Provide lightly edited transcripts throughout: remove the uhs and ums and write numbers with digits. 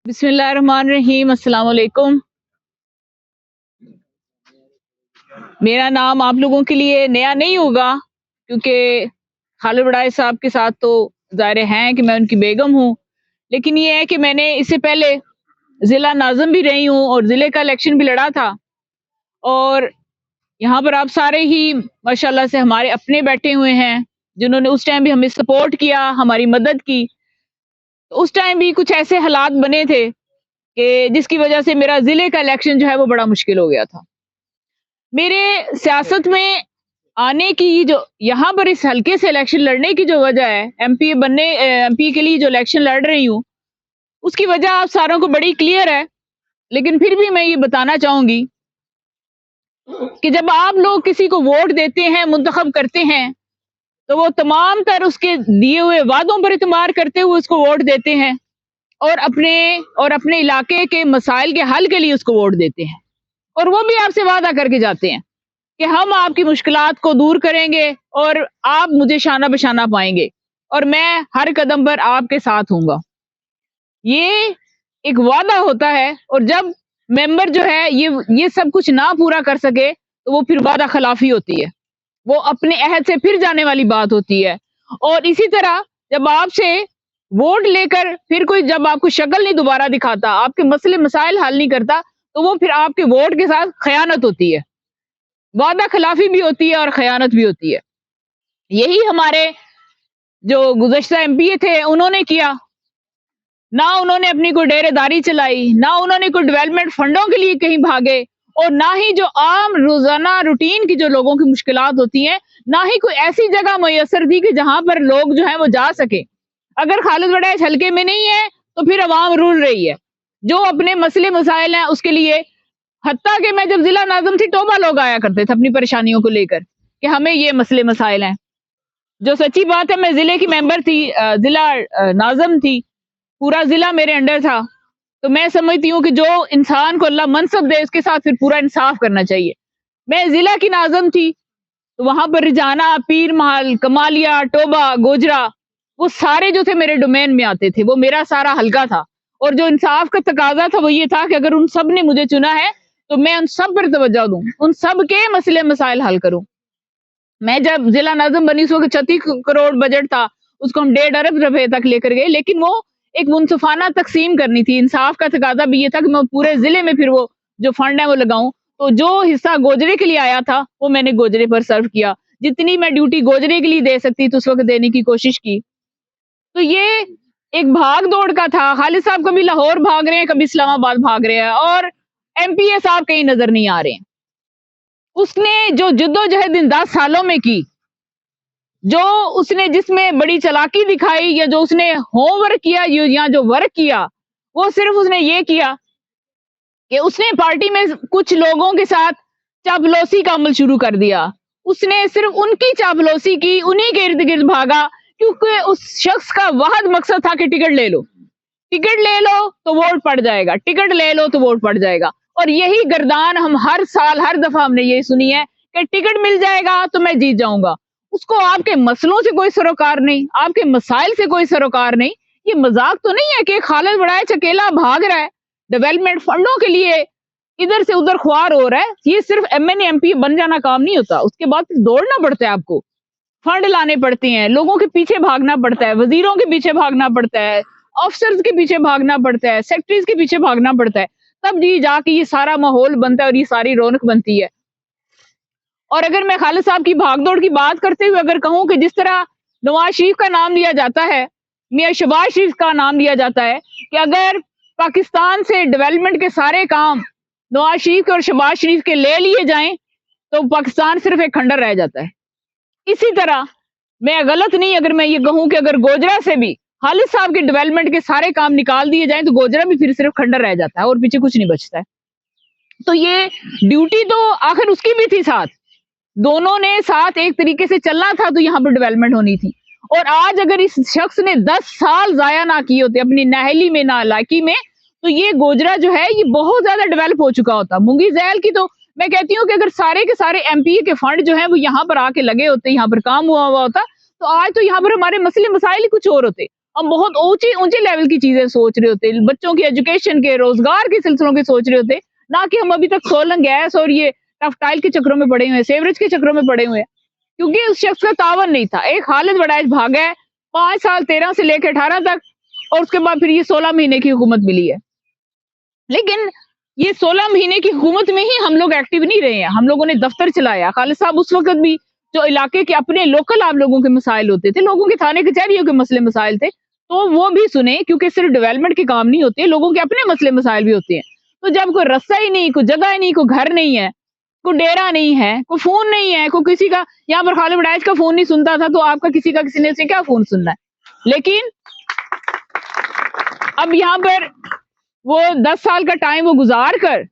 बिस्मिल्लाहिर्रहमानिर्रहीम। अस्सलाम वालेकुम। मेरा नाम आप लोगों के लिए नया नहीं होगा क्योंकि खालिद बड़ाई साहब के साथ तो ज़ाहिर है कि मैं उनकी बेगम हूँ। लेकिन ये है कि मैंने इससे पहले ज़िला नाज़िम भी रही हूँ और ज़िले का इलेक्शन भी लड़ा था। और यहाँ पर आप सारे ही माशाल्लाह से हमारे अपने बैठे हुए हैं, जिन्होंने उस टाइम भी हमें सपोर्ट किया, हमारी मदद की। तो उस टाइम भी कुछ ऐसे हालात बने थे कि जिसकी वजह से मेरा ज़िले का इलेक्शन जो है वो बड़ा मुश्किल हो गया था। मेरे सियासत में आने की जो यहाँ पर इस हल्के से इलेक्शन लड़ने की जो वजह है, एमपी के लिए जो इलेक्शन लड़ रही हूँ, उसकी वजह आप सारों को बड़ी क्लियर है। लेकिन फिर भी मैं ये बताना चाहूँगी कि जब आप लोग किसी को वोट देते हैं, मुंतखब करते हैं, तो वो तमाम तर उसके दिए हुए वादों पर इतमार करते हुए उसको वोट देते हैं और अपने इलाके के मसाइल के हल के लिए उसको वोट देते हैं। और वो भी आपसे वादा करके जाते हैं कि हम आपकी मुश्किलात को दूर करेंगे और आप मुझे शाना बशाना पाएंगे और मैं हर कदम पर आपके साथ हूँगा। ये एक वादा होता है और जब मेंबर जो है ये सब कुछ ना पूरा कर सके तो वो फिर वादा खिलाफी होती है, वो अपने अहद से फिर जाने वाली बात होती है। और इसी तरह जब आपसे वोट लेकर फिर कोई जब आपको शक्ल नहीं दोबारा दिखाता, आपके मसले मसाइल हल नहीं करता, तो वो फिर आपके वोट के साथ खयानत होती है, वादा खिलाफी भी होती है और खयानत भी होती है। यही हमारे जो गुज़श्ता एमपी थे उन्होंने किया। ना उन्होंने अपनी कोई डेरेदारी चलाई, ना उन्होंने कोई डेवलपमेंट फंडों के लिए कहीं भागे और ना ही जो आम रोजाना रूटीन की जो लोगों की मुश्किलात होती हैं, ना ही कोई ऐसी जगह मुयस्सर थी कि जहां पर लोग जो है वो जा सके। अगर खालिद बड़ैच हल्के में नहीं है तो फिर अवाम रूल रही है, जो अपने मसले मसाइल हैं उसके लिए। हत्ता कि मैं जब जिला नाज़िम थी, टोबा लोग आया करते थे अपनी परेशानियों को लेकर कि हमें ये मसले मसाइल हैं। जो सच्ची बात है, मैं जिले की मेंबर थी, जिला नाज़िम थी, पूरा जिला मेरे अंडर था। तो मैं समझती हूँ कि जो इंसान को अल्लाह मनसब दे उसके साथ फिर पूरा इंसाफ करना चाहिए। मैं जिला की नाज़िम थी, तो वहां पर रिजाना, पीर महल, कमालिया, टोबा, गोजरा, वो सारे जो थे मेरे डोमेन में आते थे, वो मेरा सारा हल्का था। और जो इंसाफ का तकाजा था वो ये था कि अगर उन सब ने मुझे चुना है तो मैं उन सब पर तवज्जो दूं, उन सब के मसले मसाइल हल करूं। मैं जब जिला नाज़िम बनी, सो 36 करोड़ बजट था, उसको हम 1.5 अरब रुपए तक लेकर गए। लेकिन वो एक मुनसफाना तकसीम करनी थी, इंसाफ का तकाजा भी ये था कि मैं पूरे जिले में फिर वो जो फंड है वो लगाऊं। तो जो हिस्सा गोजरे के लिए आया था वो मैंने गोजरे पर सर्व किया, जितनी मैं ड्यूटी गोजरे के लिए दे सकती तो उस वक्त देने की कोशिश की। तो ये एक भाग दौड़ का था। खालिद साहब कभी लाहौर भाग रहे हैं, कभी इस्लामाबाद भाग रहे हैं और एमपीए साहब कहीं नजर नहीं आ रहे हैं। उसने जो जद्दोजहद इन 10 सालों में की, जो उसने जिसमें बड़ी चालाकी दिखाई, या जो उसने होमवर्क किया या जो वर्क किया, वो सिर्फ उसने ये किया कि उसने पार्टी में कुछ लोगों के साथ चापलूसी का अमल शुरू कर दिया। उसने सिर्फ उनकी चापलूसी की, उन्हीं के इर्द गिर्द भागा, क्योंकि उस शख्स का वाहद मकसद था कि टिकट ले लो, टिकट ले लो तो वोट पड़ जाएगा, टिकट ले लो तो वोट पड़ जाएगा। और यही गर्दान हम हर साल हर दफा हमने ये सुनी है कि टिकट मिल जाएगा तो मैं जीत जाऊंगा। उसको आपके मसलों से कोई सरोकार नहीं, आपके मसाइल से कोई सरोकार नहीं। ये मजाक तो नहीं है कि खालिद बड़ाइच अकेला भाग रहा है डेवलपमेंट फंडों के लिए, इधर से उधर ख्वार हो रहा है। ये सिर्फ एमएनए एमपी बन जाना काम नहीं होता, उसके बाद दौड़ना पड़ता है, आपको फंड लाने पड़ते हैं, लोगों के पीछे भागना पड़ता है, वजीरों के पीछे भागना पड़ता है, ऑफिसर्स के पीछे भागना पड़ता है, सेक्रेटरीज के पीछे भागना पड़ता है, तब जी जाके ये सारा माहौल बनता है और ये सारी रौनक बनती है। और अगर मैं खालिद साहब की भागदौड़ की बात करते हुए अगर कहूं कि जिस तरह नवाज शरीफ का नाम लिया जाता है, मियां शहबाज शरीफ का नाम लिया जाता है कि अगर पाकिस्तान से डेवलपमेंट के सारे काम नवाज शरीफ के और शहबाज शरीफ के ले लिए जाएं तो पाकिस्तान सिर्फ एक खंडर रह जाता है। इसी तरह मैं गलत नहीं अगर मैं ये कहूं कि अगर गोजरा से भी खालिद साहब के डेवलपमेंट के सारे काम निकाल दिए जाएं तो गोजरा भी फिर सिर्फ खंडर रह जाता है और पीछे कुछ नहीं बचता है। तो ये ड्यूटी तो आखिर उसकी भी थी, साथ दोनों ने साथ एक तरीके से चलना था, तो यहाँ पर डेवलपमेंट होनी थी। और आज अगर इस शख्स ने 10 साल जाया ना किए होते अपनी नाहली में, नालायकी में, तो ये गोजरा जो है ये बहुत ज्यादा डेवलप हो चुका होता। मुंगी जैल की तो मैं कहती हूँ कि अगर सारे के सारे एमपीए के फंड जो है वो यहाँ पर आके लगे होते, यहाँ पर काम हुआ होता, तो आज तो यहाँ पर हमारे मसले मसाइल ही कुछ और होते। ہم بہت اونچے لیول کی چیزیں سوچ رہے ہوتے ہیں، بچوں کی ایجوکیشن کے، روزگار کے سلسلوں کے سوچ رہے ہوتے ہیں، نہ کہ ہم ابھی تک سولنگ گیس اور یہ ٹفٹائل کے چکروں میں پڑے ہوئے ہیں، سیوریج کے چکروں میں پڑے ہوئے ہیں، کیونکہ اس شخص کا تعاون نہیں تھا۔ ایک خالد وڈائچ بھاگا ہے 5 سال 13 سے لے کے 18 تک، اور اس کے بعد پھر یہ 16 مہینے کی حکومت ملی ہے۔ لیکن یہ 16 مہینے کی حکومت میں ہی ہم لوگ ایکٹیو نہیں رہے ہیں، ہم لوگوں نے دفتر چلایا۔ خالد صاحب اس وقت بھی جو علاقے کے اپنے لوکل آپ لوگوں کے مسائل ہوتے تھے، لوگوں کے تھانے کچہریوں کے مسئلے مسائل تھے، تو وہ بھی سنیں، کیونکہ صرف ڈیولپمنٹ کے کام نہیں ہوتے، لوگوں کے اپنے مسئلے مسائل بھی ہوتے ہیں۔ تو جب کوئی رستہ ہی نہیں، کوئی جگہ ہی نہیں، کوئی گھر نہیں ہے، کوئی ڈیرا نہیں ہے، کوئی فون نہیں ہے، کوئی کسی کا یہاں پر خالد وڈائچ کا فون نہیں سنتا تھا، تو آپ کا کسی نے سے کیا فون سننا ہے؟ لیکن اب یہاں پر وہ 10 سال کا ٹائم وہ گزار کر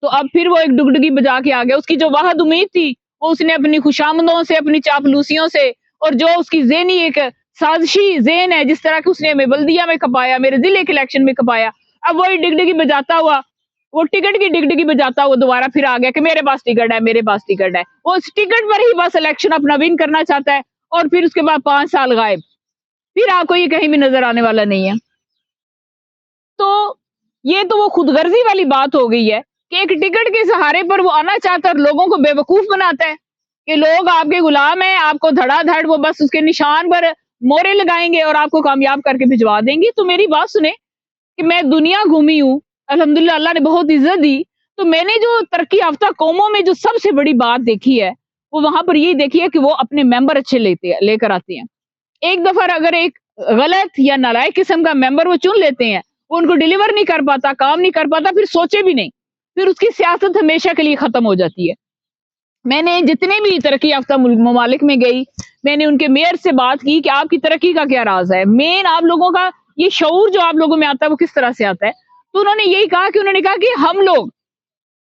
تو اب پھر وہ ایک ڈگڈگی بجا کے آ گیا۔ اس کی جو واحد امید تھی وہ اس نے اپنی خوشامدوں سے، اپنی چاپلوسیوں سے، اور جو اس کی ذہنی ایک سازشی ذہن ہے، جس طرح کہ اس نے ہمیں بلدیہ میں کھپایا، میرے ضلع کے الیکشن میں کھپایا، اب وہی ڈگڈگی بجاتا ہوا، وہ ٹکٹ کی ڈگڈگی بجاتا ہوا دوبارہ پھر آ گیا کہ میرے پاس ٹکٹ ہے، میرے پاس ٹکٹ ہے۔ وہ اس ٹکٹ پر ہی بس الیکشن اپنا ون کرنا چاہتا ہے، اور پھر اس کے بعد 5 سال غائب، پھر آپ کو یہ کہیں بھی نظر آنے والا نہیں ہے۔ تو یہ تو وہ خود غرضی والی بات ہو گئی ہے کہ ایک ٹکٹ کے سہارے پر وہ آنا چاہتا ہے اور لوگوں کو بے وقوف بناتا ہے کہ لوگ آپ کے غلام ہیں، آپ کو دھڑا دھڑ وہ بس اس کے نشان پر مورے لگائیں گے اور آپ کو کامیاب کر کے بھجوا دیں گے۔ تو میری بات سنیں کہ میں دنیا گھومی ہوں، الحمدللہ اللہ نے بہت عزت دی، تو میں نے جو ترقی یافتہ قوموں میں جو سب سے بڑی بات دیکھی ہے وہ وہاں پر یہی دیکھی ہے کہ وہ اپنے ممبر اچھے لے کر آتے ہیں۔ ایک دفعہ اگر ایک غلط یا نالائق قسم کا ممبر وہ چن لیتے ہیں، وہ ان کو ڈیلیور نہیں کر پاتا، کام نہیں کر پاتا، پھر سوچے بھی نہیں، پھر اس کی سیاست ہمیشہ کے لیے ختم ہو جاتی ہے۔ میں نے جتنے بھی ترقی یافتہ ممالک میں گئی، میں نے ان کے میئر سے بات کی کہ آپ کی ترقی کا کیا راز ہے، مین آپ لوگوں کا یہ شعور جو آپ لوگوں میں آتا ہے وہ کس طرح سے آتا ہے؟ تو انہوں نے یہی کہا کہ ہم لوگ